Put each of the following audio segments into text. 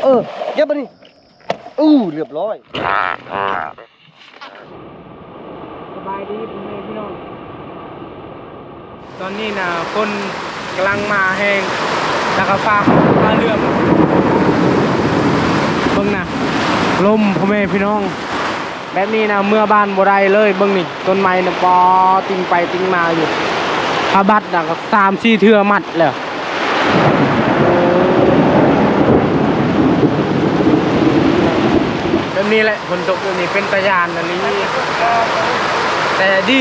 เก็บมาดิเรียบร้อยสบายดีพี่น้องตอนนี้นะคนกำลังมาแห้งแล้วก็ฟ้าเรื่องเบิ่งนะลมพ่อแม่พี่น้องแบบนี้นะเมื่อบ้านบ่ได้เลยเบิ่งนี่ต้นไม้นะปอติงไปติงมาอยู่พาบัดนะก็3-4เทื่อมัดเลยแบบนี้แหละฝนตกแบบนี้เป็นตะยานอันนี้แต่ดี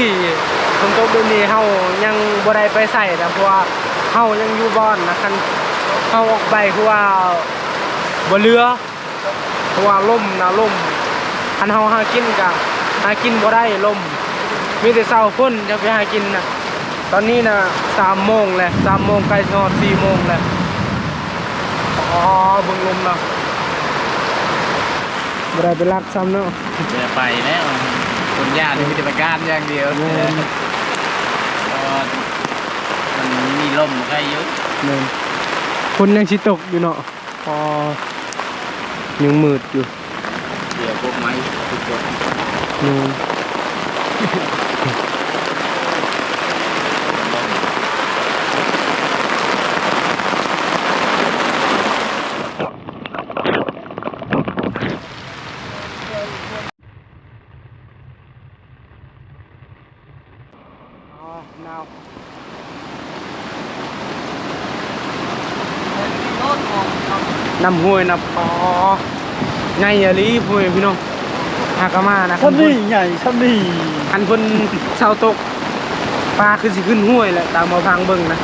ฝนตกแบบนี้เฮายังบ่ได้ไปใส่แต่เพราะว่าเฮายังอยู่บ้านนะคันเฮาออกไปคือว่าบ่เรือเพราะว่าลมนะลมคันเฮาหากินก็หากินบ่ได้ลมมีแต่เช้าฝนจะไปหากินนะตอนนี้นะ3 โมงแล้ว3 โมงใกล้จะ4 โมงแล้วเบิ่งลมนะบ่ได้ไปรักซ้ำเนาะจะไปแล้วคนญาติมีแต่ประการอย่างเดียวมันมีลมใกล้เยอะคนยังชิตกอยู่เนาะยังมืดอยู่เดี๋ยวพวกไม้ทุกคนน้ำห้วยน้ำไงอะลีพูดพี่น้องหากมานะชั้นนี่ใหญ่ชั้นนี่อันเพิ่นเช้าตกปลาคือสิขึ้นห้วยแหละตามมาพังเบิ่งนะ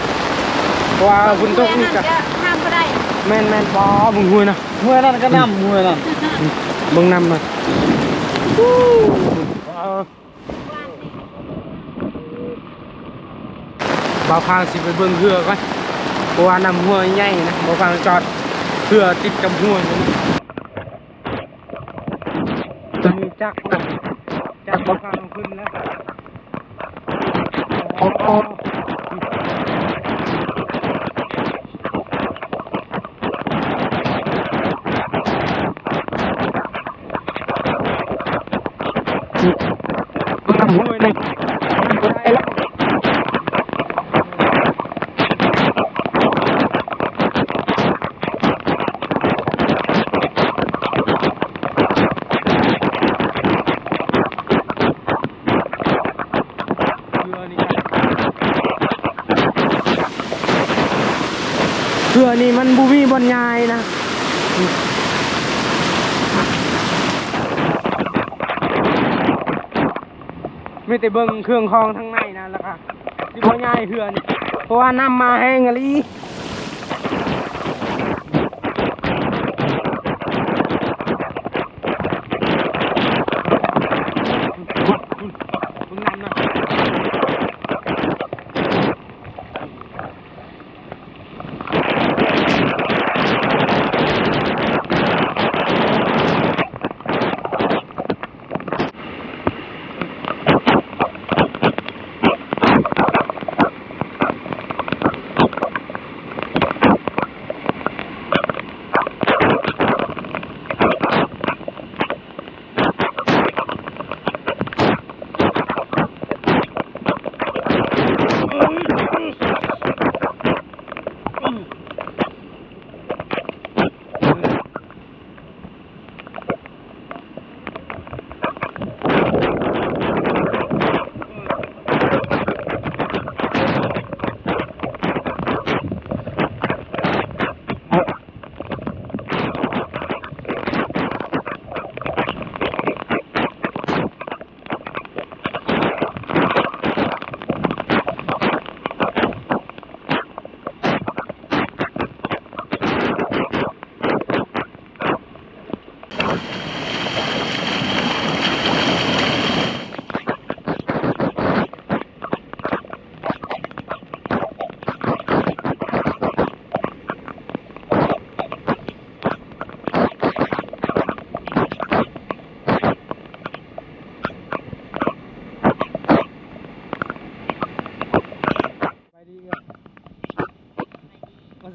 เพราะว่าฝนตกนี่ก็ห้ามก็ได้แม่นปอบึงห้วยนะห้วยนั่นก็น้ำห้วยนั่นเบิ่งน้ำนะบ่าวพางสิไปเบิ่งเรือก่อนเพราะว่าน้ำห้วยใหญ่นะบ่าวพางจอดเรือติดกับห้วยนะตอนนี้จักบ่าวพางขึ้นแล้วน้ำห้วยนี่ได้แล้วเพื่อนี่มันบูมีบนยายนะไม่แต่เบิ่งเครื่องคลองทั้งในนะแล้วก็ที่บนยายเพื่อนี่เพราะว่าน้ำมาแห้งอะไร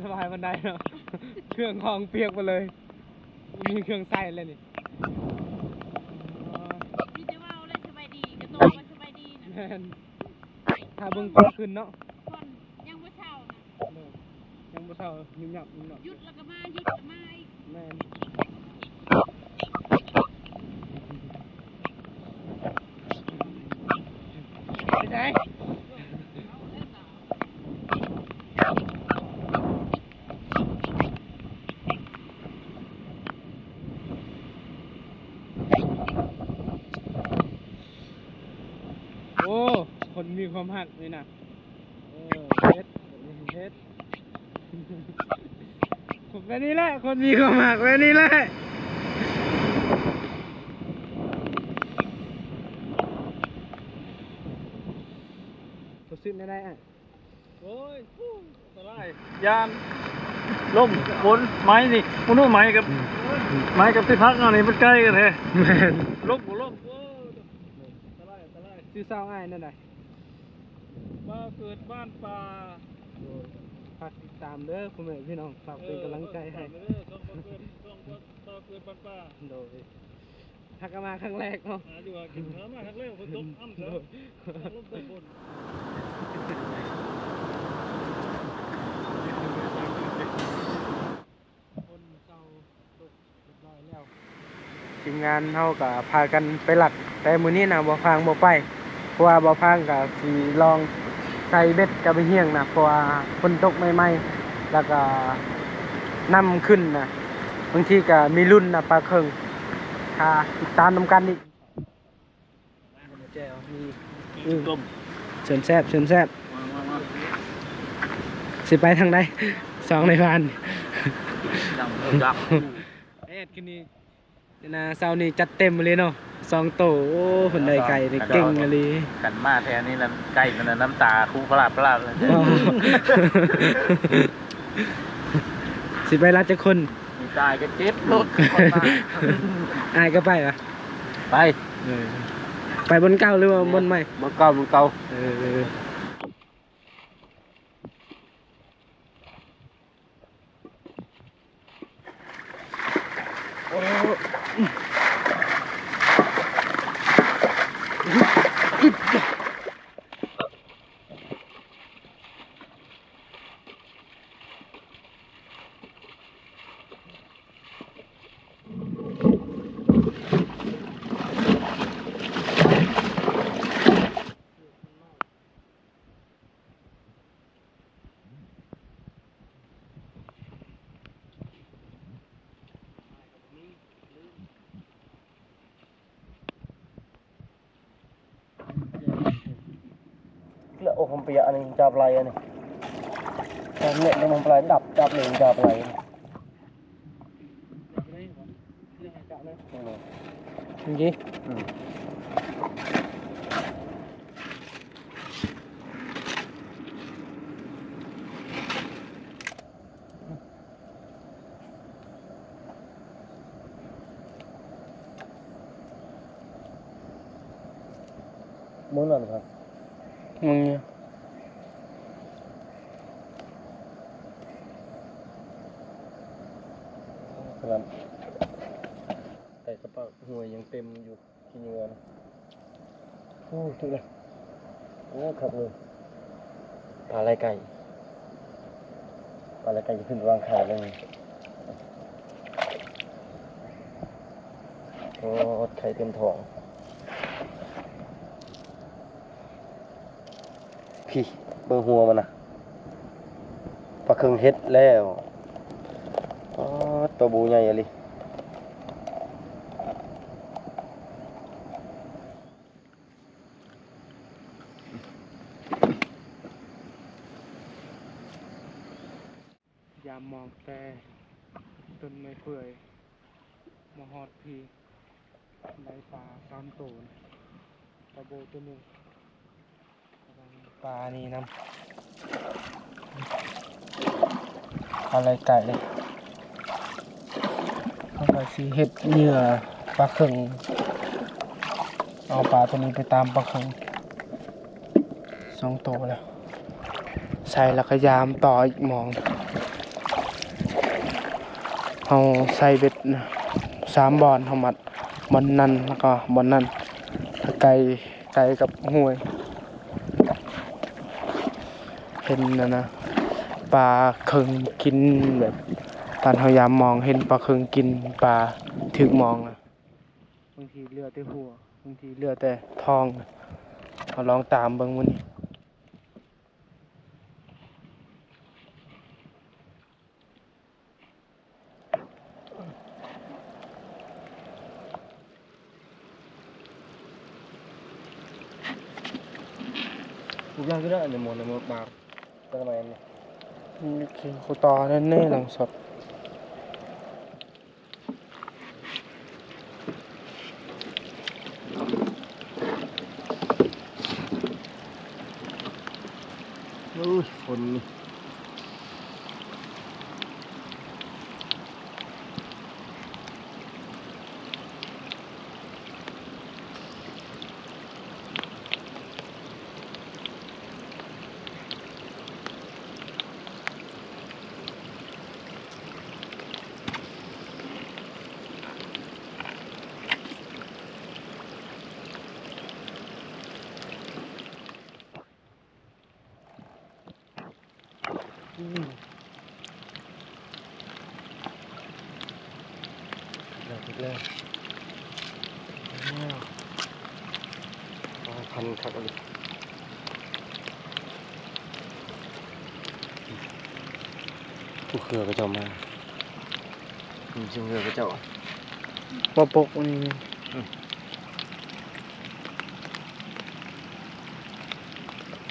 สบายบันไดเนาะเครื่องคลองเปียกไปเลย มีเครื่องใส่เลยนี่ มีแต่ว่าเลยสบายดีกระโตมันสบายดีนะ แม่นถ้าเบิ่งก่อนขึ้นเนาะ ก่อนยังบ่เช้านะ ยังบ่เท่ายุ่งยากยุ่งยาก หยุดแล้วก็มาหยุดแล้วมาอีก แม่นไปไหนโอ้คนมีความหักเลยนะเฮ็ดผมแบบนี้แหละคนมีความหักแบบนี้แหละตัวซื้อไม่ได้อ่ะ โอ้ยสลายยานล่มฝนไม้นี่มันนู่นไม้กับที่พักอันนี้มันใกล้กันแท้ แม่น ล่มบ่ล่มโอ้สลาย ซื้อเศร้าง่ายนั่นแหละ มาเกิดบ้านป่า ฝากติดตามเด้อคุณแม่พี่น้องฝากเป็นกำลังใจให้ ต้องมาเกิดบ้านป่า โดยทักกันมาครั้งแรกเนาะ หาอยู่หากินหามาครั้งแรกฝนตกอ้ำเถอะล่มตกฝน คนเศร้าตกเรียบร้อยแล้วทีมงานเฮาก็พากันไปหลักแต่มื้อนี้น่ะบ่พังบ่ไปเพราะว่าบ่พังก็สิลองใส่เบ็ดกับไปเฮียงนะเพราะว่าฝนตกใหม่ๆแล้วก็น้ำขึ้นนะบางทีก็มีรุ่นนะปลาเคิงถ้าติดตามนำกันอีกแจ่วมี ต้ม เชิญแซ่บสิไปทางใดสองในพัน ดังดัก เอ็ดกินนี่นะเช้านี้จัดเต็มเลยเนาะสองโตโอ้ผนได้ไก่ได้เก่งเลย กันมาแทนนี่แล้วใกล้มันน้ำตาคู่พลาดเลย สิไปรัดจะคน มีตายก็เจ็บรถคนมา อายก็ไปเหรอ ไป ไปบนเก้าหรือว่าบนใหม่ บนเก่า เออแล้วโอ้ผมเปียอันนี้จับอะไรอันนี้เนี่ยมันปลายดับเลยจับอะไร จริงmuốn là được không มึงเนี่ย làm tại các bạn ngườiยังเต็มอยู่ที่เนื้อนะโอ้ถูกเลยโอ้ครับเลยปลาไหลไก่จะขึ้นวางไข่เลยโอ้ไข่เต็มท้องพี่เบอร์หัวมันนะปลาเครื่องเฮ็ดแล้วอ๋อตัวบูใหญ่เลยยามมองแต่ต้นไม้เปื่อยมาหอดพีได้ปลาซ้ำโตนตะโบตัวหนึ่งปลานี่น้ำอะไรไก่เลยเอาไปสิเห็ดเหยื่อปลาเข่งเอาปลาตัวนี้ไปตามปลาเข่งสองตัวแล้วใส่แล้วก็ยามต่ออีกหมองเอาใส่เบ็ดนะ 3บ่อนเฮามัดบ่อนนั้นแล้วก็บ่อนนั้นไก่กับห้วย เห็นนะปลาเคิงกินแบบตอนเฮายามมองเห็นปลาเคิงกินปลาถึกมองนะบางทีเลือแต่หัวบางทีเลือแต่ท้องนะเอาลองตามเบิ่งมื้อนี้กูย่างก็ได้ในหมดบางทำไมเนี่ย นี่คือคูตอแน่ๆหลังสดคนนี่ถูกแล้วพันคักเลยผู้เขือก็เจ้ามาชิมเขือก็เจ้า บ่ปกนี่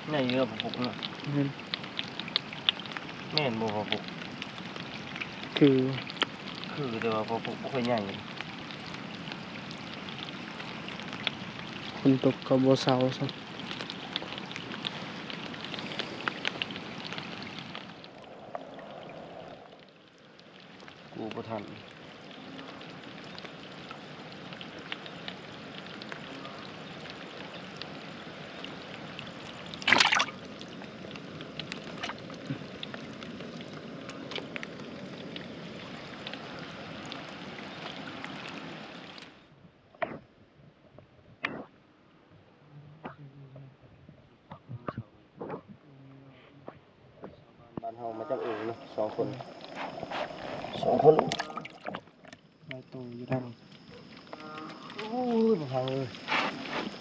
ใหญ่เยอะปุกเนาะแม่นบ่ปุก คือ แต่ว่าปุกบ่ค่อยใหญ่ คนตกก็บ่เซาซะ กูบ่ทันบ้านเฮามาจากเนาะ2 คนไว้โตอยู่ทาง โอ้ยบ่พังเลย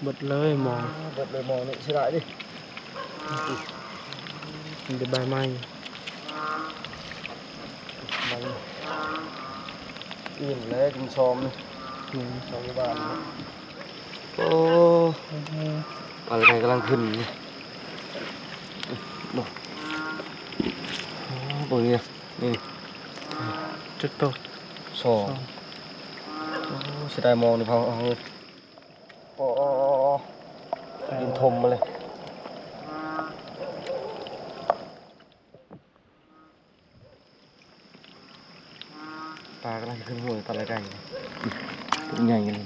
เบิดเลยมอง เบิดเลยมองนี่สิได้ดิ มันเป็นใบไม้ มันอิ่มแล้วกินชอมนี่ชอมที่บ้านนี่โอ้อะไรกำลังขึ้นนี่บ่โอ้ยนี่ จุดโต สองเสียดายมองในพังโอ้ยินทมมาเลยปลากำลังขึ้นหัวปลาอะไรกันตัวใหญ่เลย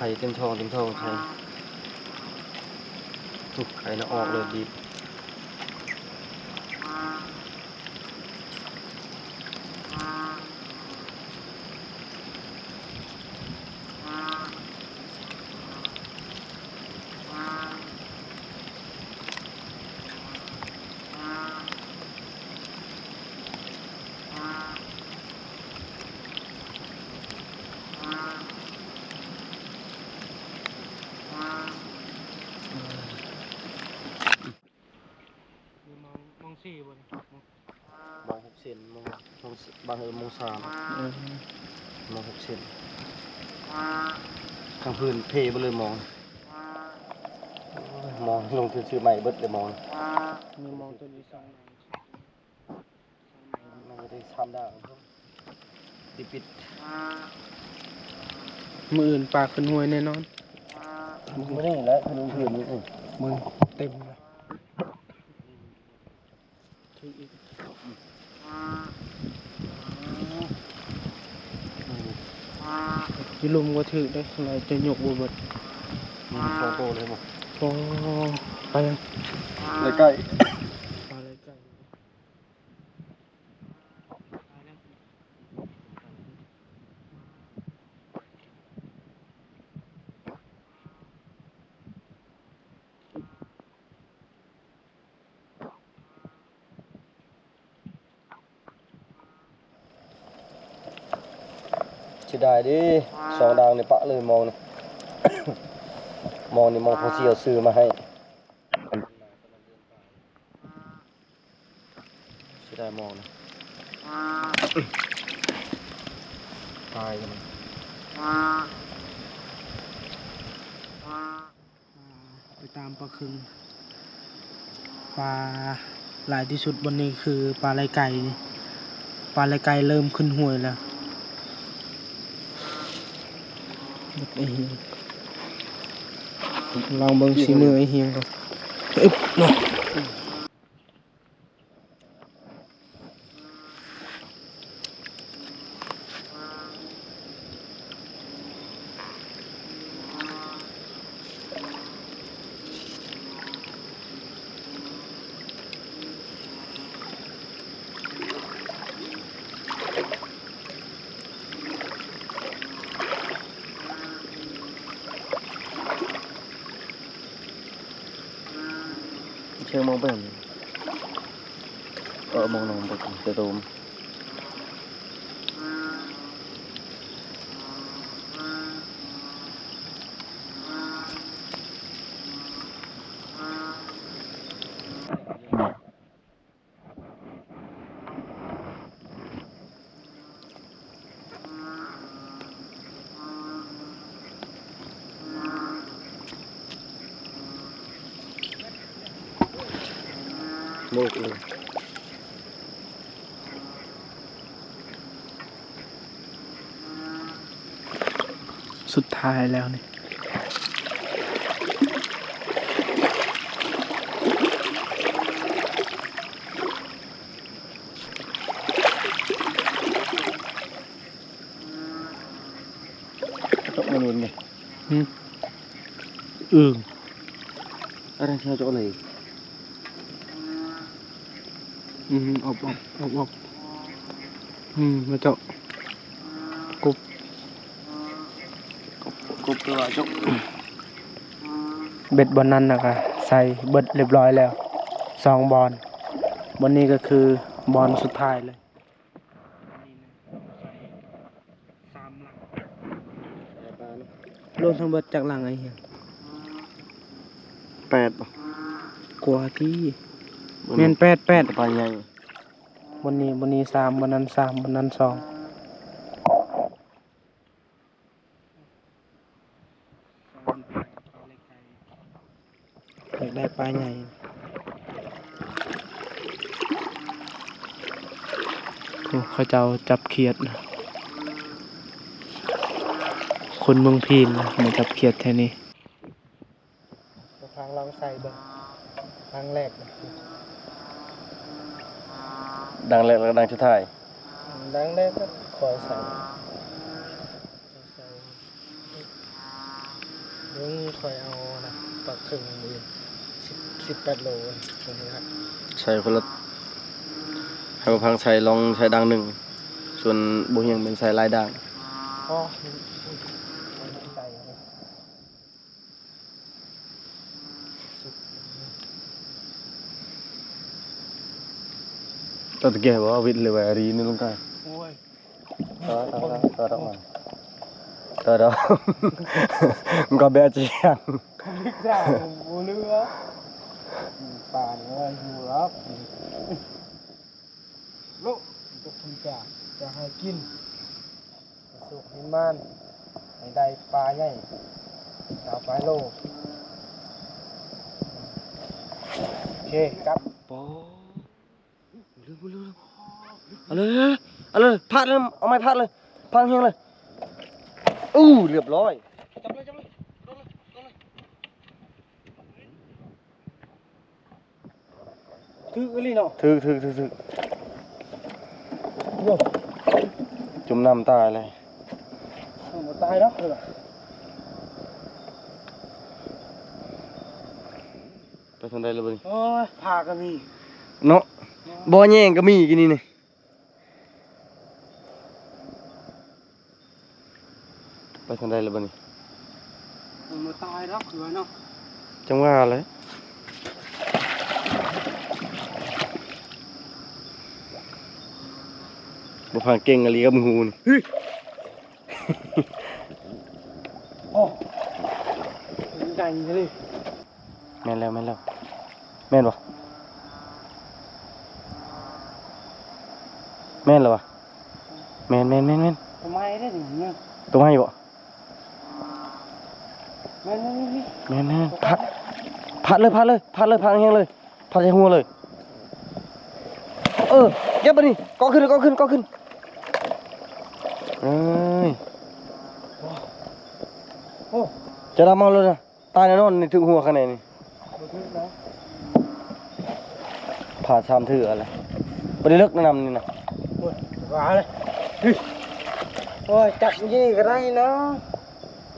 ไข่เต็มท้องใช่ทุกไข่น่ะออกเลยดีมองสี่บ่ มอง6 เซนมองบางมอง3มอง6 เซนข้างพื้นเทไปเลยมองลงทุนซื้อใหม่เบิดเลยมอง มีมองตัวนี้2 มันก็ได้ทำได้ปิด มื้ออื่นปลาขึ้นห้วยแน่นอน ไม่ได้แล้วขนมเพื่อนนี่ มึงเต็มเลยถืออีกอยิลุมก็ถือได้อะไรจะยกบ่เบิด สองตัวเลยมั้ง โอ้ไปยัง ใกล้ ปลาอะไรไก่เสียดายดิสองดาวในปะเลยมองนี่ มองนี่มองเขาเสียวซื้อมาให้เสียดายมองนะตายกัน ไปตามปลาคึงปลาหลายที่สุดวันนี้คือปลาไหลไก่นี่ปลาไหลไก่เริ่มขึ้นห้วยแล้วไอ้เฮียงลองเบิ่งสีมือไอ้เฮียงก่อนอึ๊บเนาะเชื่อมองไปเห็นมองลงไปจะตูมมืดเลย สุดท้ายแล้วนี่ ตกมันนี่ อึ่ง อะไรเชื่อchỗ này อบมาเจาะกบ cụcตัวchỗ เบ็ดบอลนั้นนะคะใส่เบิดเรียบร้อยแล้ว2 บอลบอลนี้ก็คือบอลสุดท้ายเลยรวมทั้งเบิดจากหลังไอ้เหี้ย 8ป่ะ กลัวที่แม่น8 ปลาใหญ่ บอลนี้3บอลนั้น3บอลนั้น2อยากได้ปลาใหญ่โอ้เขาเจ้าจับเขียดนะคนเมืองพีนนะมาจับเขียดแท่นี้ครั้งลองใส่เบิ่งครั้งแรกนะ ดังแรกแล้วก็ดังชุดท้าย ดังแรกก็คอยใส่นี่คอยเอานะปลาครึ่งมือ18 โลตรงนี้ครับ ใช้คนละให้มาพังใช้ลองใช้ดังหนึ่งส่วนบุญยังเป็นใช้ลายดัง อ๋อใส่ ตะเกียบว่าวิทย์เลยว่ารีนี่ลงไป โอ้ย ต่อมันต่อมันก็แบบจีน ลิกจ่าบูเรือป่าเนี่ยอยู่รับลูกจะคุณจะให้กินสุกหินมันให้ได้ปลาใหญ่สาวปลาโลโอเคครับ ปอลืมเอาเลยพัดเลยเอาไม้พัดเลยพังเฮียงเลยเรียบร้อยถืออะไรเนาะ ถือโย่ จุ่มน้ำตายเลย หมดตายแล้วเหรอ ไปทางใดแล้วบ่นี่ โอ้ยพาก็มี เนาะบ่แย่งก็มีกินนี่นี่ไปทางใดแล้วบ่นี่ มันมาตายแล้วคือว่าเนาะ จังว่าเลยบ่ฟังเก่งอะไรกับหูนี่ โอ้ใหญ่เลย แม่นแล้วแม่นแล้วแม่นบ่แม่นแล้ววะแม่น ทำไมได้ถึงเนี่ย ตัวให้บ่ แม่นี่ แม่นพัดเลยพัดแห้งเลยพัดใส่หัวเลยเก็บไปนี่ก็ขึ้นเอ้ย โอ้ จะดำเอาเลยนะตายแน่นอนนี่ถึงหัวขนาดนี้ บ่ถึงแล้ว ผ่าชามถืออะไรบ่ได้เลิกแนะนำนี่นะ โอ้ยว่าเลยโอ้ยจับยี่ก็ได้เนาะ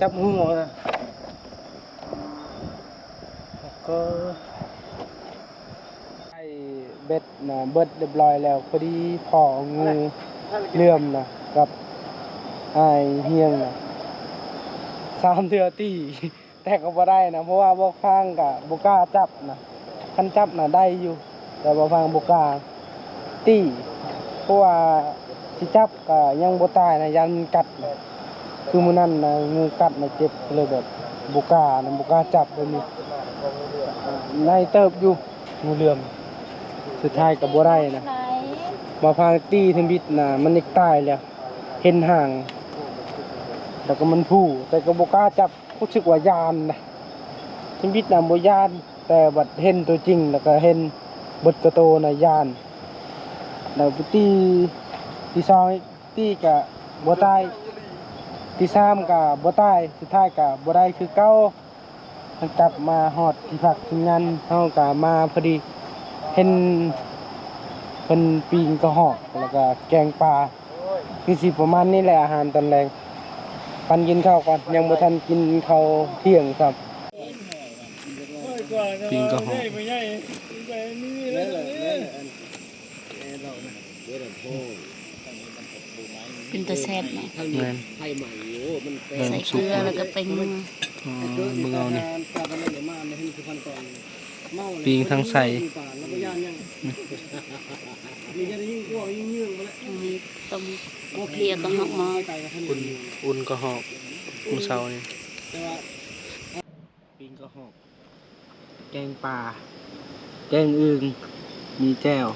จับหัวนะก็ไอ้เบ็ดนะเบิดเรียบร้อยแล้วพอดีพองูเลื่อมนะกับไอ้เฮียงนะ3 เทื่อตี แต่ก็บ่ได้นะเพราะว่าบ่ฟังกับบ่กล้าจับนะคันจับน่ะได้อยู่แต่บ่ฟังบ่กล้าตีเพราะว่าสิจับก็ยังบ่ตายนะยันมันกัดนะคือมื้อนั้นนะงูกัดน่ะเจ็บเลยแบบบ่กล้านะบ่กล้าจับแบบนี้ในเติบอยู่งูเหลือมสุดท้ายก็บ่ได้นะ ไหน มาฟังตีถึงบิดน่ะมันอีกตายแล้วเห็นห่างแล้วก็มันผู้แต่ก็บ่กล้าจับรู้สึกว่ายานนะถึงบิดน่ะบ่ยานแต่บัดเห็นตัวจริงแล้วก็เห็นเบิดกระโตน่ะยานแล้วไปตีสองอีกตีก็บ่ตายตีสามก็บ่ตายสุดท้ายก็บ่ได้คือเก่ามันกลับมาฮอดที่พักที่งานเฮาก็มาพอดีเห็นเพิ่นปีงกระหอกแล้วก็แกงปลาคือสิประมาณนี้แหละอาหารตอนแรงปันกินข้าวก่อนยังบ่ทันกินข้าวเที่ยงครับ ปิงก็หอม เป็นตะแซ่บเนาะ แม่น ใส่เกลือแล้วก็ไปนึ่ง มึงเอานี่ปิงทั้งใส่ ต้มเคลียร์ก็หอกมา อุ่นก็หอบมื้อเช้านี่ปิงก็หอบแกงปลาแกงอึ่งมีแจ่ว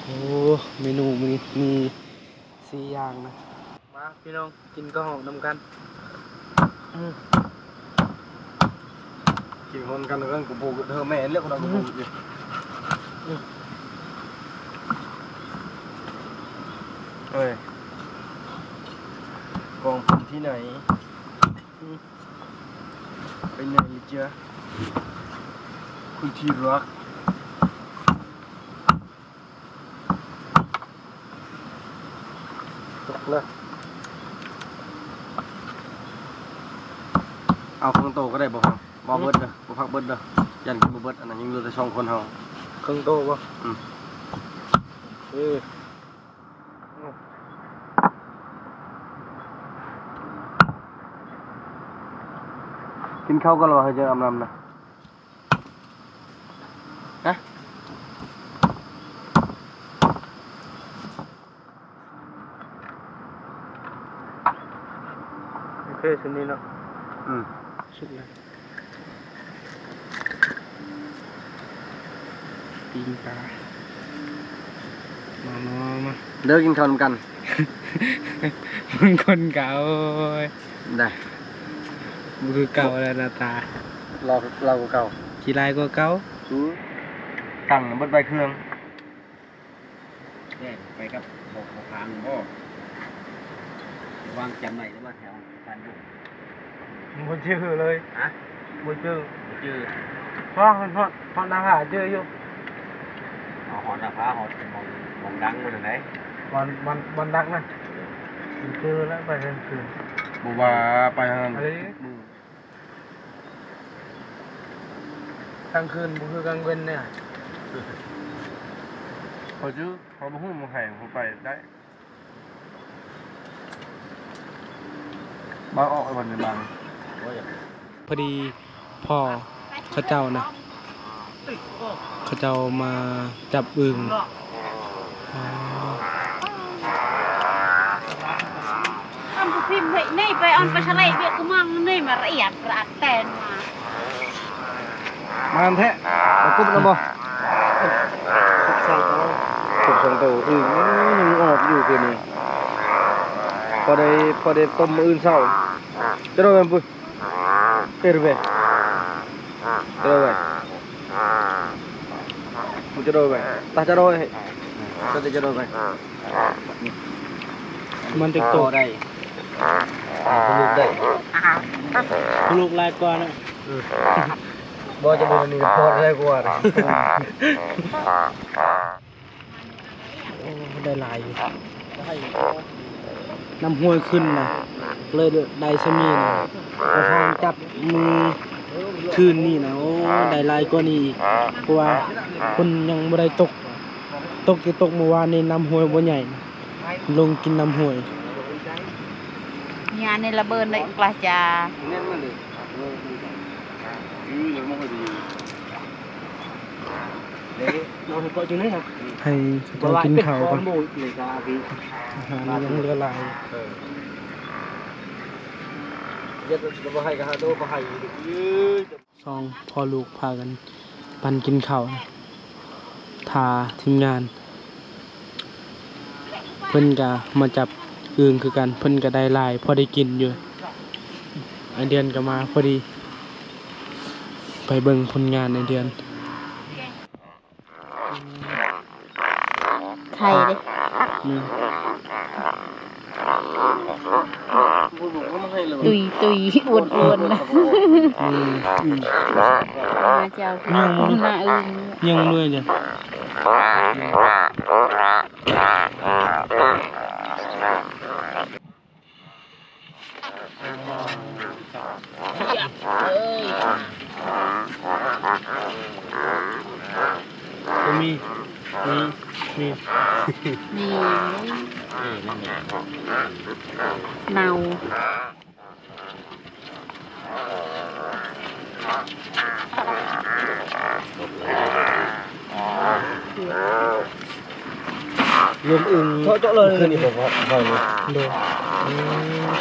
โอ้เมนูมี4อย่างนะมาพี่น้องกินก็หอบนำกันกินคนกันเรื่องกูปูเธอแม่เลือกคนเรากูปูอยู่เฮ้ยกองผมที่ไหนไปไหนจ๊ะคุณที่รักตกเลยเอาเครื่องโตก็ได้บ่ครับบ่เบิดเด้อบ่พักเบิดเด้อยันกินบ่เบิดอันนั้นยังเหลือแต่2คนเฮาเครื่องโตบ่กินข้าวกันหรอเฮ้ยเจออำลำนะฮะโอเคชุดนี้เนาะชุดเลยปีนปลามาเลิกกินข้าวกัน มึงคนเก่า ได้ มึงคือเก่าแล้วหน้าตา เราเก่า ขี้ลายก็เก่า ตั้งเบิดใบเครื่อง ไปกับบอกทางบ่วางจำไหนได้ว่าแถวฟันบุก มึงบ่ชื่อเลย ฮะ บ่ชื่อ จื้อ เพราะนางหาชื่ออยู่ เอาหอดนะฟ้าหอดมองดังมาจากไหน วันดักนะมึงชื่อแล้วไปกลางคืน บอกว่าไปทางนั้น อะไร มือ กลางคืนบ่คือกลางเว้นเนี่ย เขาชื่อเขามาหุ้มมาแข่งเขาไปได้บางออกไอ้วันในบางพอดีพ่อเขาเจ้านะเขาเจ้ามาจับอึ่งอ๋อ Kan phim vậy nàyไปออนไปทะเลเบียกูมั่งนี่มาละเอียดประแตนมา มาแท้มากุ๊บนะบ่กุ๊บสองตัวยังออกอยู่เพียงนี้พอได้ต้มมื้ออื่นเช้าจะโดนมันปุ้ยเกิดไปจะโดนไปมึงจะโดนไปตาจะโดนก็จะโดนไปมันจะโตได้ลูกได้ลูกลายกว่านะบ่จะเป็นนี่พอได้กว่าโอ้ได้หลายอยู่น้ำห้วยขึ้นนะเลยได้ซะมีนะพอทางจับมือคืนนี่นะโอ้ได้หลายกว่านี้อีกเพราะว่าคนยังบ่ได้ตกเมื่อวานนี้น้ำห้วยบ่ใหญ่นะลงกินน้ำห้วย nhà này là bơn đấy là trà ให้เขากินข้าวก่อนอาหารยังเหลือหลายสองพอลูกพากันปันกินข้าวนะทาทีมงาน เพิ่นก็มาจับอึ่งคือกันเพิ่นก็ได้หลายพอได้กินอยู่ไอเดือนก็มาพอดี ไปเบิ่งผลงานไอเดือน thầy đấy นี่ tùy buồn buồn này อืม mà chào mà ยังเมื่อยจ้ะ ก็มีmì nào รวมอึ่งเจาะเลยคืนนี้ผมฟังเลยดู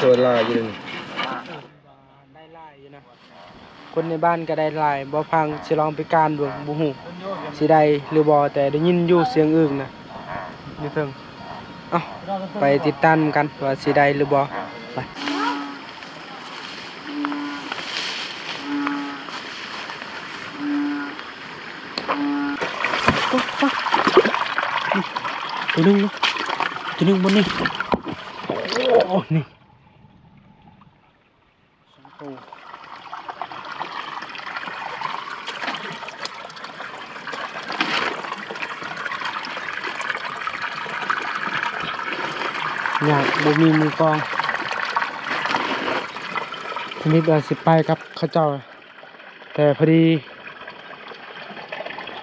ตัวลายอยู่นี่ได้ลายอยู่นะคนในบ้านก็ได้ลายบ่พังสิลองไปการเบิ่งบ่ฮู้สิได้หรือบ่แต่ได้ยินอยู่เสียงอึ่งนะอยู่เทิงเอ้าไปติดตามกันว่าสิได้หรือบ่ไปตัวนึงนะตัวนึงบนนี่โอ้นี่สองตัวอยากบ่มีมือกองทีนี้เราสิไปกับเข้าเจ้าแต่พอดี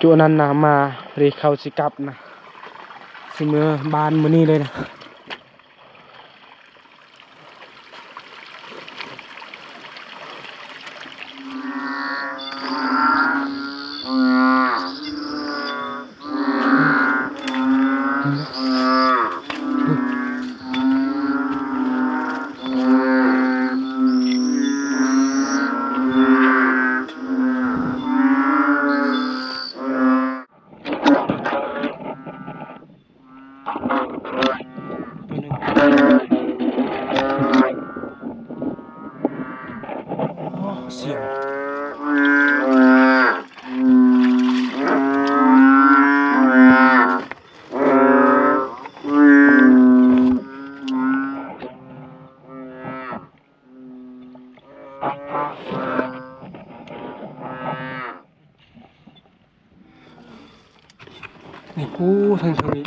จุนันนะมาพอดีเขาสิกลับนะสิมือบานมือนี้เลยนะเสียงนี่กูทางนี้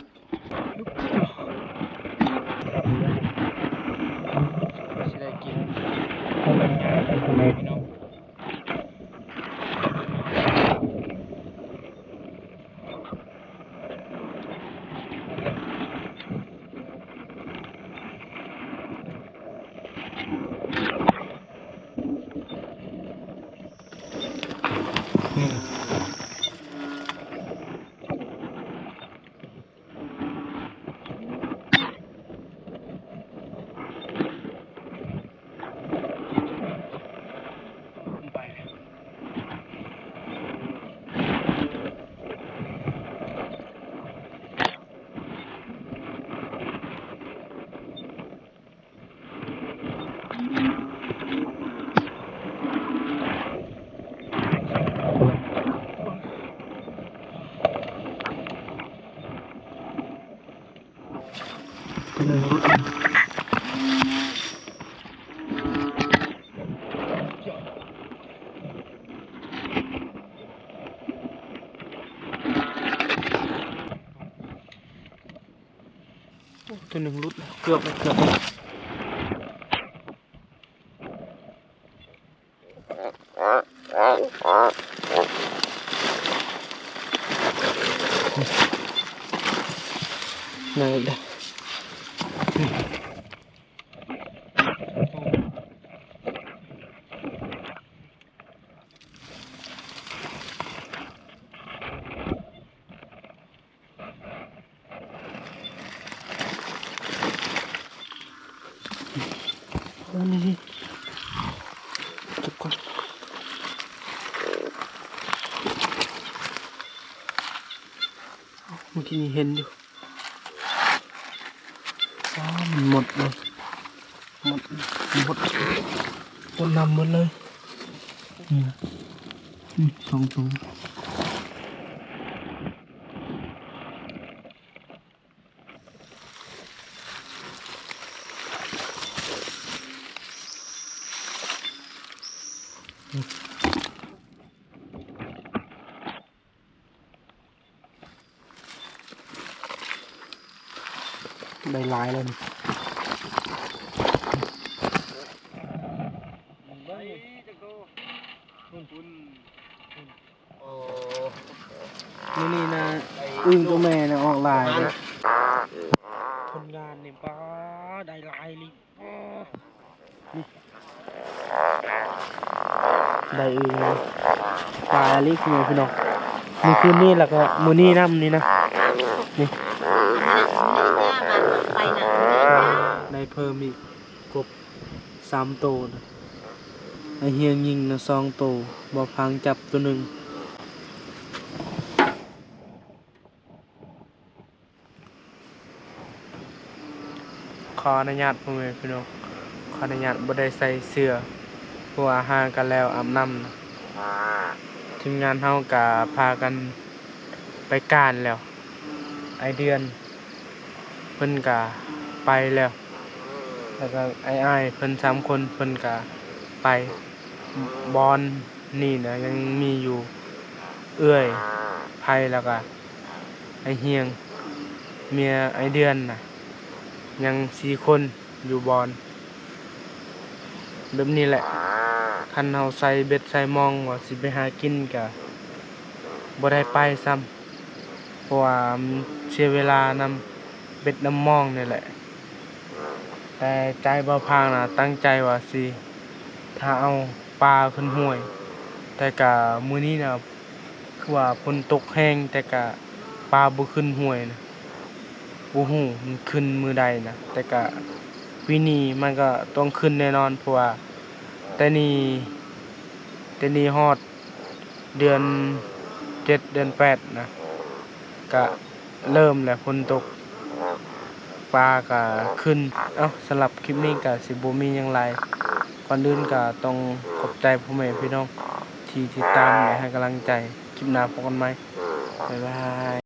สิได้กินพี่น้อง ไปแล้วตัวหนึ่งรุดแล้วเกือบแล้วเกือบแล้วไหนเด้อนี่เก็บก่อนเมื่อกี้นี่เห็นอยู่มันหมดเลยหมดต้นนำหมดเลยนี่นะสองตัวได้หลายเลยนี่นี่นะอึ้งตัวแม่นะออกลายนะผลงานนี่ป้าได้หลายเลยนี่ได้อึ้งเลยปลาลิกเนี่ยพี่น้องมีคืนนี้แล้วก็มือนี้น้ำนี่นะนี่ได้เพิ่มอีกกบ3 ตัวนะไอเฮียงยิงนะ2 ตัวบ่พังจับตัวหนึ่งขออนุญาตพ่อแม่พี่น้องขออนุญาตบ่ได้ใส่เสื้อเพราะว่าห่างกันแล้วอาบน้ำนะทีมงานเฮากะพากันไปการแล้วไอเดือนเพิ่นกะไปแล้วก็ไอ้ายเพิ่น3 คนเพิ่นกะไปบอลนี่นะยังมีอยู่เอื้อยไผแล้วก็ไอเฮียงเมียไอเดือนน่ะยัง4 คนอยู่บอลแบบนี้แหละคันเฮาใส่เบ็ดใส่มองว่าสิไปหากินกะบ่ได้ไปซ้ำเพราะว่ามันเสียเวลานำเบ็ดน้ำมองนี่แหละแต่ใจบ่พางน่ะตั้งใจว่าสิถ้าเอาปลาขึ้นห้วยแต่กะมื้อนี้น่ะคือว่าฝนตกแรงแต่กะปลาบ่ขึ้นห้วยนะบ่ฮู้มันขึ้นมื้อใดนะแต่กะปีนี้มันก็ต้องขึ้นแน่นอนเพราะว่าแต่นี่ฮอดเดือน7 เดือน 8นะก็เริ่มแล้วฝนตกปลาก็ขึ้นสำหรับคลิปนี้ก็สิบ่มีหยังหลายก่อนอื่นก็ต้องขอบใจพ่อแม่พี่น้องที่ติดตามและให้กำลังใจคลิปหน้าพบกันใหม่บ๊ายบาย